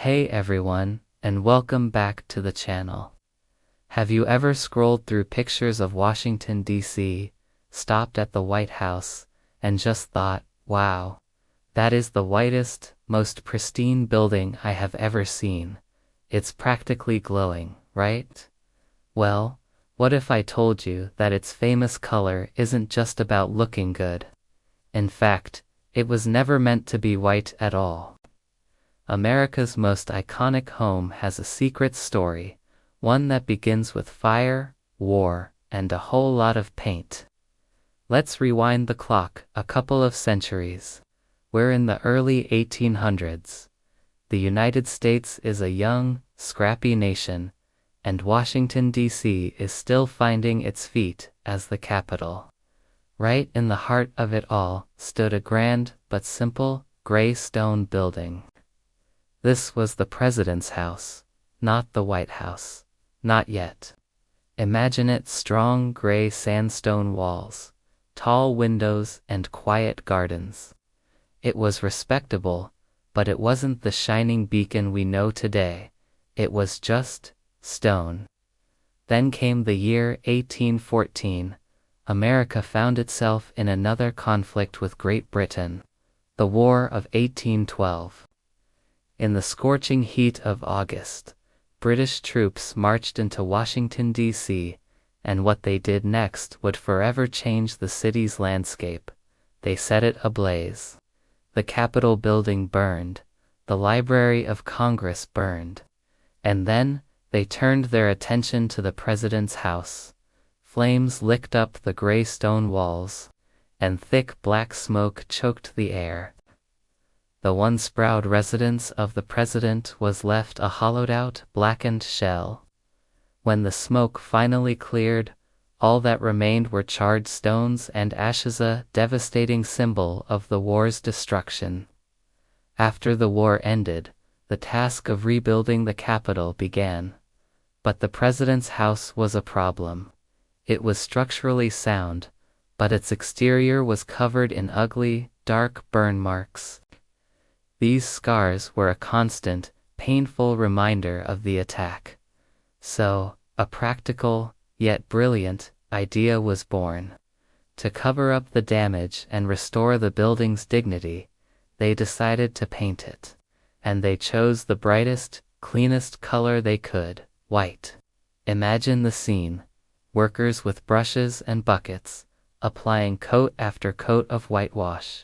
Hey everyone, and welcome back to the channel. Have you ever scrolled through pictures of Washington, D.C., stopped at the White House, and just thought, wow, that is the whitest, most pristine building I have ever seen. It's practically glowing, right? Well, what if I told you that its famous color isn't just about looking good? In fact, it was never meant to be white at all. America's most iconic home has a secret story, one that begins with fire, war, and a whole lot of paint. Let's rewind the clock a couple of centuries. We're in the early 1800s. The United States is a young, scrappy nation, and Washington, D.C. is still finding its feet as the capital. Right in the heart of it all stood a grand but simple, gray stone building. This was the president's house, not the White House. Not yet. Imagine it: strong gray sandstone walls, tall windows, and quiet gardens. It was respectable, but it wasn't the shining beacon we know today. It was just stone. Then came the year 1814. America found itself in another conflict with Great Britain, the War of 1812. In the scorching heat of August, British troops marched into Washington, D.C., and what they did next would forever change the city's landscape. They set it ablaze. The Capitol building burned, the Library of Congress burned, and then they turned their attention to the president's house. Flames licked up the gray stone walls, and thick black smoke choked the air. The once proud residence of the president was left a hollowed-out, blackened shell. When the smoke finally cleared, all that remained were charred stones and ashes, a devastating symbol of the war's destruction. After the war ended, the task of rebuilding the Capitol began. But the president's house was a problem. It was structurally sound, but its exterior was covered in ugly, dark burn marks. These scars were a constant, painful reminder of the attack. So, a practical, yet brilliant, idea was born. To cover up the damage and restore the building's dignity, they decided to paint it. And they chose the brightest, cleanest color they could: white. Imagine the scene: workers with brushes and buckets, applying coat after coat of whitewash.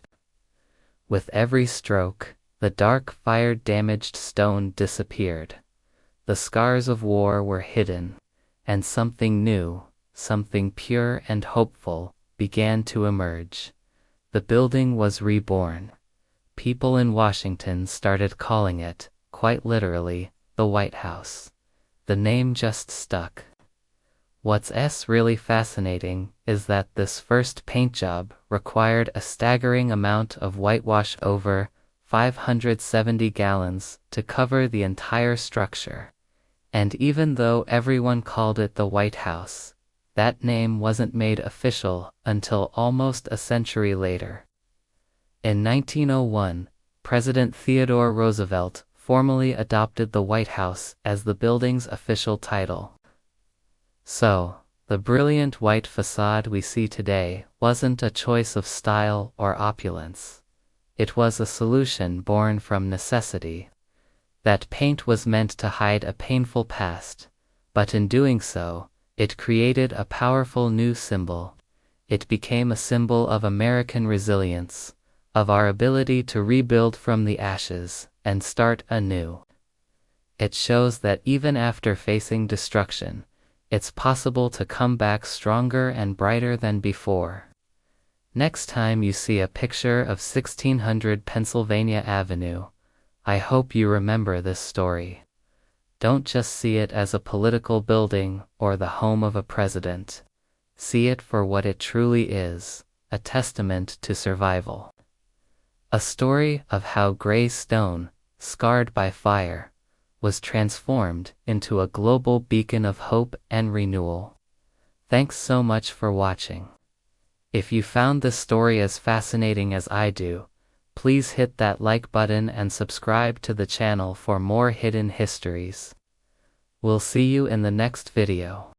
With every stroke, the dark, fire-damaged stone disappeared. The scars of war were hidden, and something new, something pure and hopeful, began to emerge. The building was reborn. People in Washington started calling it, quite literally, the White House. The name just stuck. What's really fascinating is that this first paint job required a staggering amount of whitewash, over 570 gallons, to cover the entire structure. And even though everyone called it the White House, that name wasn't made official until almost a century later. In 1901, President Theodore Roosevelt formally adopted the White House as the building's official title. So, the brilliant white facade we see today wasn't a choice of style or opulence. It was a solution born from necessity. That paint was meant to hide a painful past, but in doing so, it created a powerful new symbol. It became a symbol of American resilience, of our ability to rebuild from the ashes and start anew. It shows that even after facing destruction, it's possible to come back stronger and brighter than before. Next time you see a picture of 1600 Pennsylvania Avenue, I hope you remember this story. Don't just see it as a political building or the home of a president. See it for what it truly is: a testament to survival. A story of how gray stone, scarred by fire, was transformed into a global beacon of hope and renewal. Thanks so much for watching. If you found this story as fascinating as I do, Please hit that like button and subscribe to the channel for more hidden histories. We'll see you in the next video.